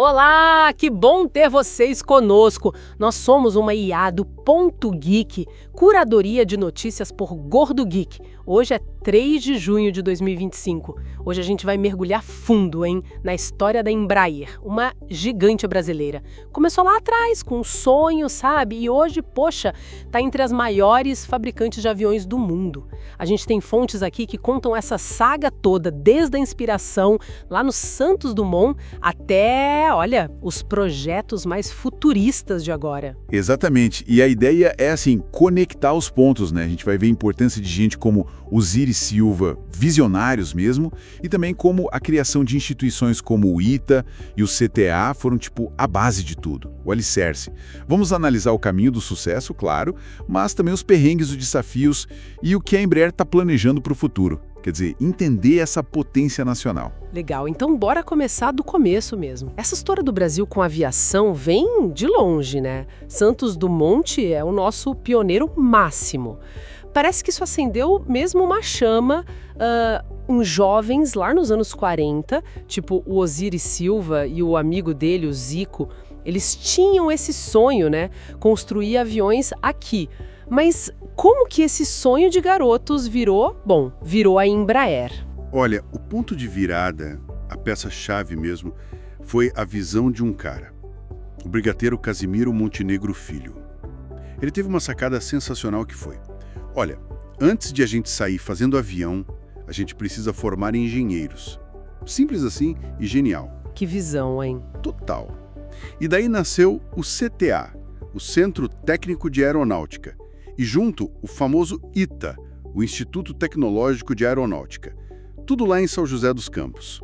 Olá, que bom ter vocês conosco. Nós somos uma IA do Ponto Geek, curadoria de notícias por Gordo Geek. Hoje é 3 de junho de 2025. Hoje a gente vai mergulhar fundo, na história da Embraer, uma gigante brasileira. Começou lá atrás, com um sonho, sabe? E hoje, poxa, tá entre as maiores fabricantes de aviões do mundo. A gente tem fontes aqui que contam essa saga toda, desde a inspiração lá no Santos Dumont até, olha, os projetos mais futuristas de agora. Exatamente. E a ideia é, assim, conectar os pontos, né? A gente vai ver a importância de gente como Osiris Silva, visionários mesmo, e também como a criação de instituições como o ITA e o CTA foram, tipo, a base de tudo, o alicerce. Vamos analisar o caminho do sucesso, claro, mas também os perrengues, os desafios e o que a Embraer está planejando para o futuro. Quer dizer, entender essa potência nacional. Legal, então bora começar do começo mesmo. Essa história do Brasil com aviação vem de longe, né? Santos Dumont é o nosso pioneiro máximo. Parece que isso acendeu mesmo uma chama uns jovens lá nos anos 40, tipo o Osiris Silva e o amigo dele, o Zico, eles tinham esse sonho, né? Construir aviões aqui. Mas como que esse sonho de garotos virou a Embraer? Olha, o ponto de virada, a peça-chave mesmo, foi a visão de um cara, o brigadeiro Casimiro Montenegro Filho. Ele teve uma sacada sensacional que foi: olha, antes de a gente sair fazendo avião, a gente precisa formar engenheiros. Simples assim e genial. Que visão, hein? Total. E daí nasceu o CTA, o Centro Técnico de Aeronáutica, e junto o famoso ITA, o Instituto Tecnológico de Aeronáutica. Tudo lá em São José dos Campos.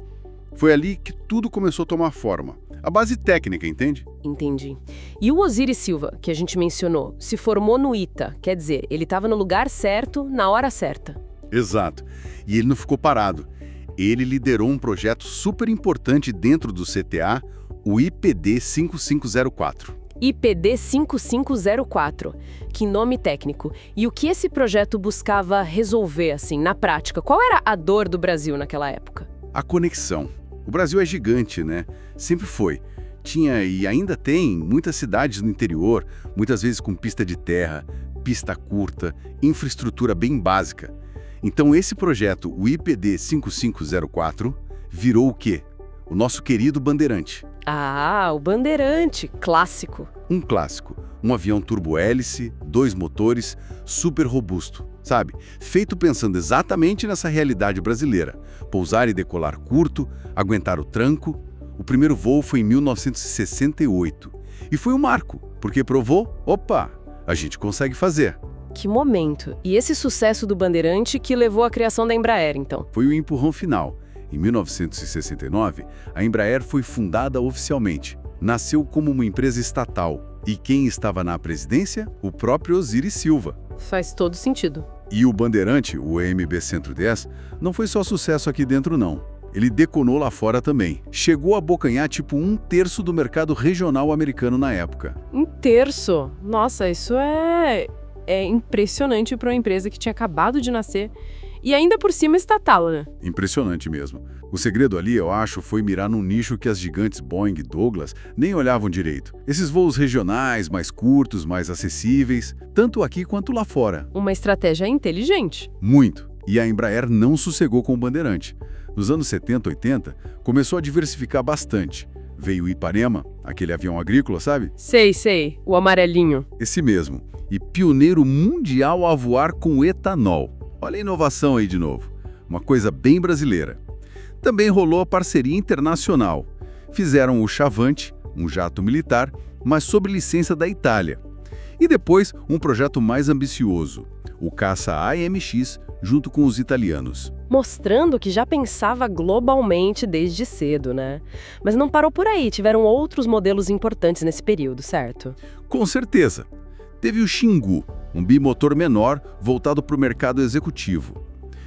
Foi ali que tudo começou a tomar forma. A base técnica, entende? Entendi. E o Osiris Silva, que a gente mencionou, se formou no ITA, quer dizer, ele estava no lugar certo, na hora certa. Exato. E ele não ficou parado. Ele liderou um projeto super importante dentro do CTA, o IPD 5504. IPD 5504, que nome técnico. E o que esse projeto buscava resolver, assim, na prática? Qual era a dor do Brasil naquela época? A conexão. O Brasil é gigante, né? Sempre foi. Tinha e ainda tem muitas cidades no interior, muitas vezes com pista de terra, pista curta, infraestrutura bem básica. Então esse projeto, o IPD 5504, virou o quê? O nosso querido Bandeirante. Ah, o Bandeirante, clássico. Um clássico. Um avião turbo-hélice, 2 motores, super robusto, sabe? Feito pensando exatamente nessa realidade brasileira. Pousar e decolar curto, aguentar o tranco. O primeiro voo foi em 1968. E foi um marco, porque provou, opa, a gente consegue fazer. Que momento. E esse sucesso do Bandeirante que levou à criação da Embraer, então? Foi o empurrão final. Em 1969, a Embraer foi fundada oficialmente. Nasceu como uma empresa estatal. E quem estava na presidência? O próprio Osiris Silva. Faz todo sentido. E o Bandeirante, o EMB 110, não foi só sucesso aqui dentro, não. Ele deconou lá fora também. Chegou a abocanhar tipo 1/3 do mercado regional americano na época. 1/3? Nossa, isso é impressionante para uma empresa que tinha acabado de nascer. E ainda por cima estatal, né? Impressionante mesmo. O segredo ali, eu acho, foi mirar num nicho que as gigantes Boeing e Douglas nem olhavam direito. Esses voos regionais, mais curtos, mais acessíveis, tanto aqui quanto lá fora. Uma estratégia inteligente. Muito. E a Embraer não sossegou com o Bandeirante. Nos anos 70, 80, começou a diversificar bastante. Veio o Ipanema, aquele avião agrícola, sabe? Sei, o amarelinho. Esse mesmo. E pioneiro mundial a voar com etanol. Olha a inovação aí de novo. Uma coisa bem brasileira. Também rolou a parceria internacional. Fizeram o Chavante, um jato militar, mas sob licença da Itália. E depois, um projeto mais ambicioso, o caça AMX, junto com os italianos. Mostrando que já pensava globalmente desde cedo, né? Mas não parou por aí, tiveram outros modelos importantes nesse período, certo? Com certeza. Teve o Xingu, um bimotor menor voltado para o mercado executivo.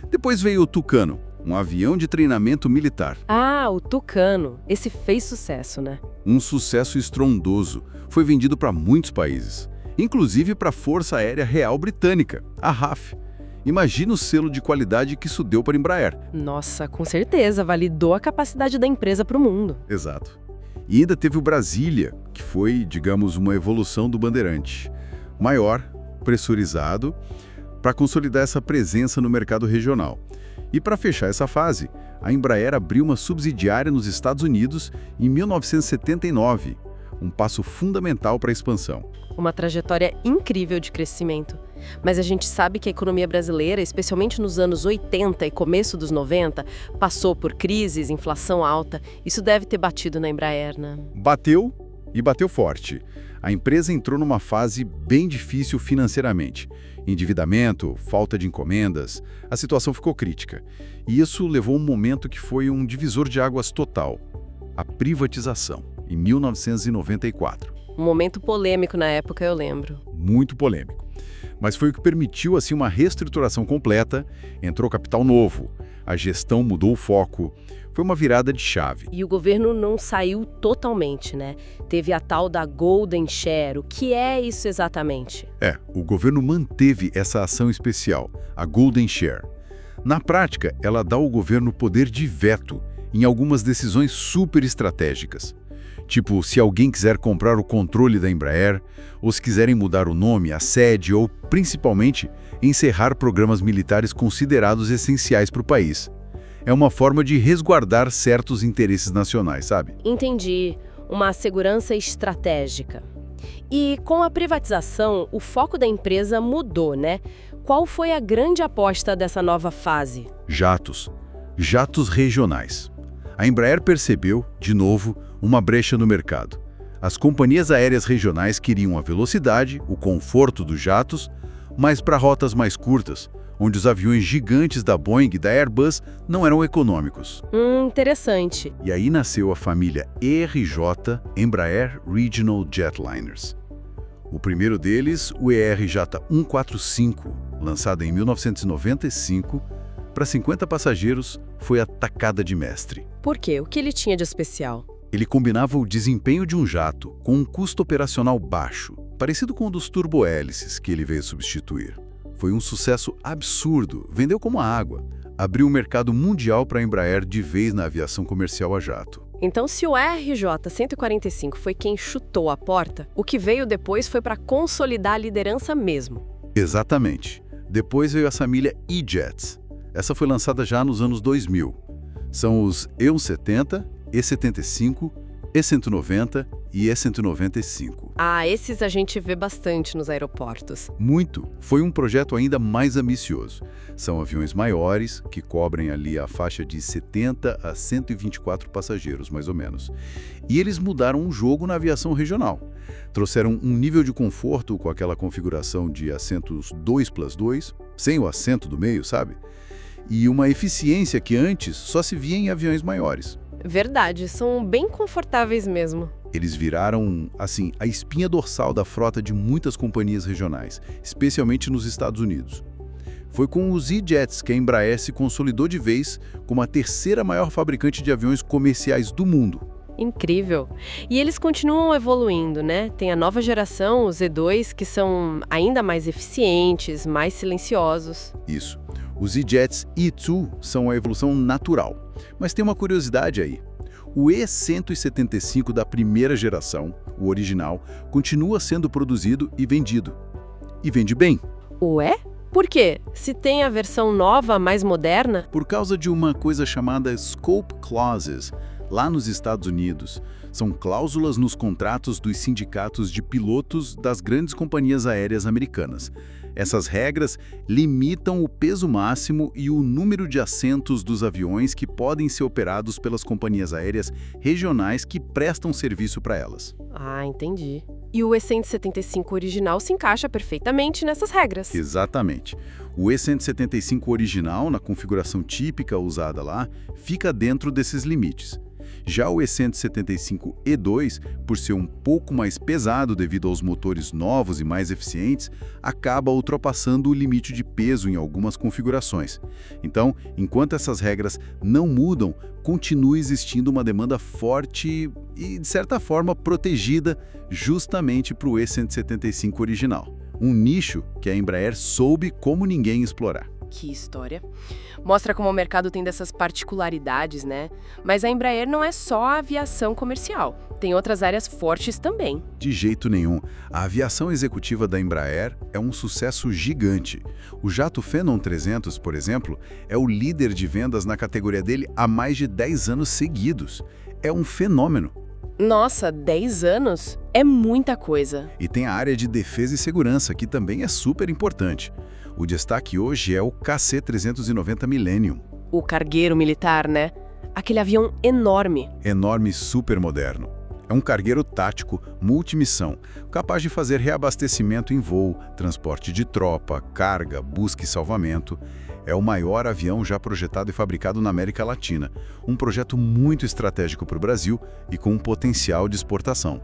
Depois veio o Tucano, um avião de treinamento militar. Ah, o Tucano. Esse fez sucesso, né? Um sucesso estrondoso. Foi vendido para muitos países, inclusive para a Força Aérea Real Britânica, a RAF. Imagina o selo de qualidade que isso deu para a Embraer. Nossa, com certeza, validou a capacidade da empresa para o mundo. Exato. E ainda teve o Brasília, que foi, digamos, uma evolução do Bandeirante. Maior, pressurizado, para consolidar essa presença no mercado regional. E para fechar essa fase, a Embraer abriu uma subsidiária nos Estados Unidos em 1979, um passo fundamental para a expansão. Uma trajetória incrível de crescimento. Mas a gente sabe que a economia brasileira, especialmente nos anos 80 e começo dos 90, passou por crises, inflação alta. Isso deve ter batido na Embraer, né? Bateu e bateu forte. A empresa entrou numa fase bem difícil financeiramente. Endividamento, falta de encomendas, a situação ficou crítica. E isso levou a um momento que foi um divisor de águas total: a privatização, em 1994. Um momento polêmico na época, eu lembro. Muito polêmico. Mas foi o que permitiu assim uma reestruturação completa, entrou capital novo, a gestão mudou o foco, foi uma virada de chave. E o governo não saiu totalmente, né? Teve a tal da Golden Share. O que é isso exatamente? O governo manteve essa ação especial, a Golden Share. Na prática, ela dá ao governo poder de veto em algumas decisões super estratégicas. Tipo, se alguém quiser comprar o controle da Embraer, ou se quiserem mudar o nome, a sede ou, principalmente, encerrar programas militares considerados essenciais para o país. É uma forma de resguardar certos interesses nacionais, sabe? Entendi. Uma segurança estratégica. E com a privatização, o foco da empresa mudou, né? Qual foi a grande aposta dessa nova fase? Jatos. Jatos regionais. A Embraer percebeu, de novo, uma brecha no mercado. As companhias aéreas regionais queriam a velocidade, o conforto dos jatos, mas para rotas mais curtas, onde os aviões gigantes da Boeing e da Airbus não eram econômicos. Interessante. E aí nasceu a família ERJ, Embraer Regional Jetliners. O primeiro deles, o ERJ-145, lançado em 1995, para 50 passageiros, foi a tacada de mestre. Por quê? O que ele tinha de especial? Ele combinava o desempenho de um jato com um custo operacional baixo, parecido com o dos turbohélices que ele veio substituir. Foi um sucesso absurdo, vendeu como água. Abriu o mercado mundial para a Embraer de vez na aviação comercial a jato. Então, se o RJ-145 foi quem chutou a porta, o que veio depois foi para consolidar a liderança mesmo. Exatamente. Depois veio a família E-Jets. Essa foi lançada já nos anos 2000. São os E170, E75, E190 e E195. Esses a gente vê bastante nos aeroportos. Muito. Foi um projeto ainda mais ambicioso. São aviões maiores, que cobrem ali a faixa de 70 a 124 passageiros, mais ou menos. E eles mudaram o jogo na aviação regional. Trouxeram um nível de conforto com aquela configuração de assentos 2+2, sem o assento do meio, sabe? E uma eficiência que antes só se via em aviões maiores. Verdade, são bem confortáveis mesmo. Eles viraram, assim, a espinha dorsal da frota de muitas companhias regionais, especialmente nos Estados Unidos. Foi com os E-Jets que a Embraer se consolidou de vez como a terceira maior fabricante de aviões comerciais do mundo. Incrível. E eles continuam evoluindo, né? Tem a nova geração, os E2, que são ainda mais eficientes, mais silenciosos. Isso. Os E-Jets E2 são a evolução natural. Mas tem uma curiosidade aí. O E175 da primeira geração, o original, continua sendo produzido e vendido. E vende bem. Ué? Por quê? Se tem a versão nova, mais moderna? Por causa de uma coisa chamada Scope Clauses, lá nos Estados Unidos. São cláusulas nos contratos dos sindicatos de pilotos das grandes companhias aéreas americanas. Essas regras limitam o peso máximo e o número de assentos dos aviões que podem ser operados pelas companhias aéreas regionais que prestam serviço para elas. Entendi. E o E175 original se encaixa perfeitamente nessas regras. Exatamente. O E175 original, na configuração típica usada lá, fica dentro desses limites. Já o E175 E2, por ser um pouco mais pesado devido aos motores novos e mais eficientes, acaba ultrapassando o limite de peso em algumas configurações. Então, enquanto essas regras não mudam, continua existindo uma demanda forte e, de certa forma, protegida justamente para o E175 original. Um nicho que a Embraer soube como ninguém explorar. Que história. Mostra como o mercado tem dessas particularidades, né? Mas a Embraer não é só a aviação comercial. Tem outras áreas fortes também. De jeito nenhum. A aviação executiva da Embraer é um sucesso gigante. O jato Phenom 300, por exemplo, é o líder de vendas na categoria dele há mais de 10 anos seguidos. É um fenômeno. Nossa, 10 anos? É muita coisa. E tem a área de defesa e segurança, que também é super importante. O destaque hoje é o KC-390 Millennium. O cargueiro militar, né? Aquele avião enorme. Enorme e super moderno. É um cargueiro tático, multimissão, capaz de fazer reabastecimento em voo, transporte de tropa, carga, busca e salvamento. É o maior avião já projetado e fabricado na América Latina. Um projeto muito estratégico para o Brasil e com um potencial de exportação.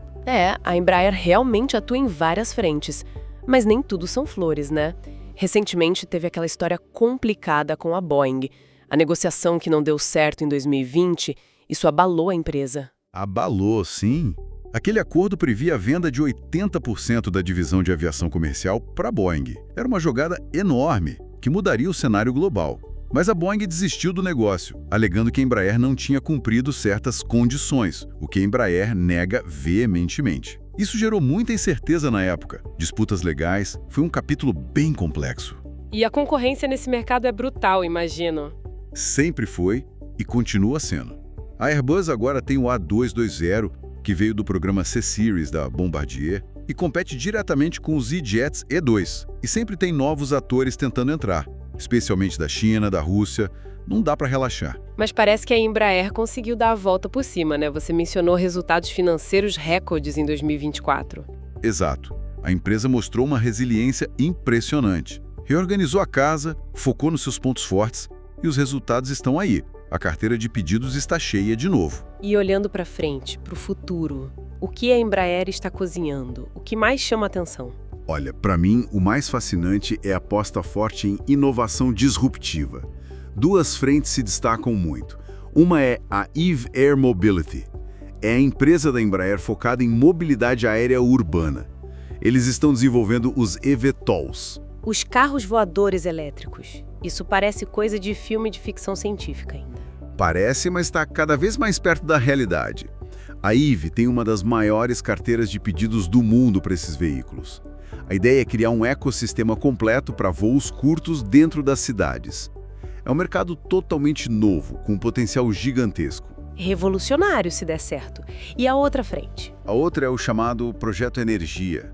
A Embraer realmente atua em várias frentes. Mas nem tudo são flores, né? Recentemente teve aquela história complicada com a Boeing. A negociação que não deu certo em 2020, isso abalou a empresa. Abalou, sim. Aquele acordo previa a venda de 80% da divisão de aviação comercial para a Boeing. Era uma jogada enorme, que mudaria o cenário global. Mas a Boeing desistiu do negócio, alegando que a Embraer não tinha cumprido certas condições, o que a Embraer nega veementemente. Isso gerou muita incerteza na época. Disputas legais, foi um capítulo bem complexo. E a concorrência nesse mercado é brutal, imagino. Sempre foi e continua sendo. A Airbus agora tem o A220, que veio do programa C-Series da Bombardier, e compete diretamente com os E-Jets E2. E sempre tem novos atores tentando entrar, especialmente da China, da Rússia. Não dá para relaxar. Mas parece que a Embraer conseguiu dar a volta por cima, né? Você mencionou resultados financeiros recordes em 2024. Exato. A empresa mostrou uma resiliência impressionante. Reorganizou a casa, focou nos seus pontos fortes e os resultados estão aí. A carteira de pedidos está cheia de novo. E olhando para frente, para o futuro, o que a Embraer está cozinhando? O que mais chama a atenção? Olha, para mim, o mais fascinante é a aposta forte em inovação disruptiva. Duas frentes se destacam muito. Uma é a Eve Air Mobility. É a empresa da Embraer focada em mobilidade aérea urbana. Eles estão desenvolvendo os eVTOLs. Os carros voadores elétricos. Isso parece coisa de filme de ficção científica ainda. Parece, mas está cada vez mais perto da realidade. A Eve tem uma das maiores carteiras de pedidos do mundo para esses veículos. A ideia é criar um ecossistema completo para voos curtos dentro das cidades. É um mercado totalmente novo, com um potencial gigantesco. Revolucionário, se der certo. E a outra frente? A outra é o chamado Projeto Energia.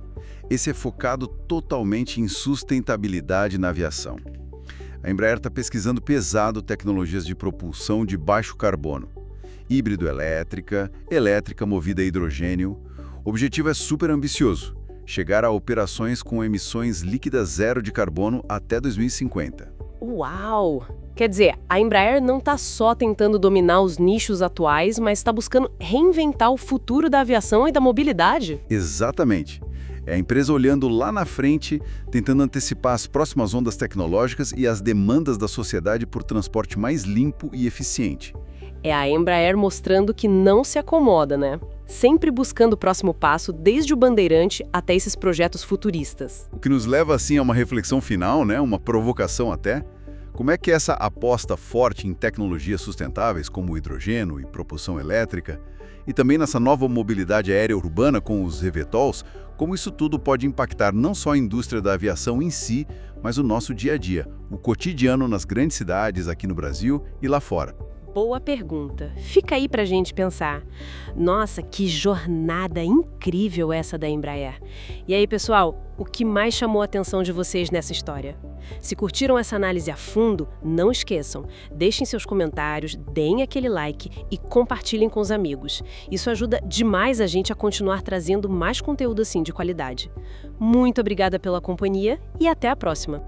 Esse é focado totalmente em sustentabilidade na aviação. A Embraer está pesquisando pesado tecnologias de propulsão de baixo carbono. Híbrido-elétrica, elétrica movida a hidrogênio. O objetivo é super ambicioso: chegar a operações com emissões líquidas zero de carbono até 2050. Uau! Quer dizer, a Embraer não está só tentando dominar os nichos atuais, mas está buscando reinventar o futuro da aviação e da mobilidade? Exatamente. É a empresa olhando lá na frente, tentando antecipar as próximas ondas tecnológicas e as demandas da sociedade por transporte mais limpo e eficiente. É a Embraer mostrando que não se acomoda, né? Sempre buscando o próximo passo, desde o Bandeirante até esses projetos futuristas. O que nos leva, assim, a uma reflexão final, né? Uma provocação até. Como é que essa aposta forte em tecnologias sustentáveis, como o hidrogênio e propulsão elétrica, e também nessa nova mobilidade aérea urbana com os eVTOLs, como isso tudo pode impactar não só a indústria da aviação em si, mas o nosso dia a dia, o cotidiano nas grandes cidades aqui no Brasil e lá fora? Boa pergunta. Fica aí pra gente pensar. Nossa, que jornada incrível essa da Embraer. E aí, pessoal, o que mais chamou a atenção de vocês nessa história? Se curtiram essa análise a fundo, não esqueçam, deixem seus comentários, deem aquele like e compartilhem com os amigos. Isso ajuda demais a gente a continuar trazendo mais conteúdo assim de qualidade. Muito obrigada pela companhia e até a próxima!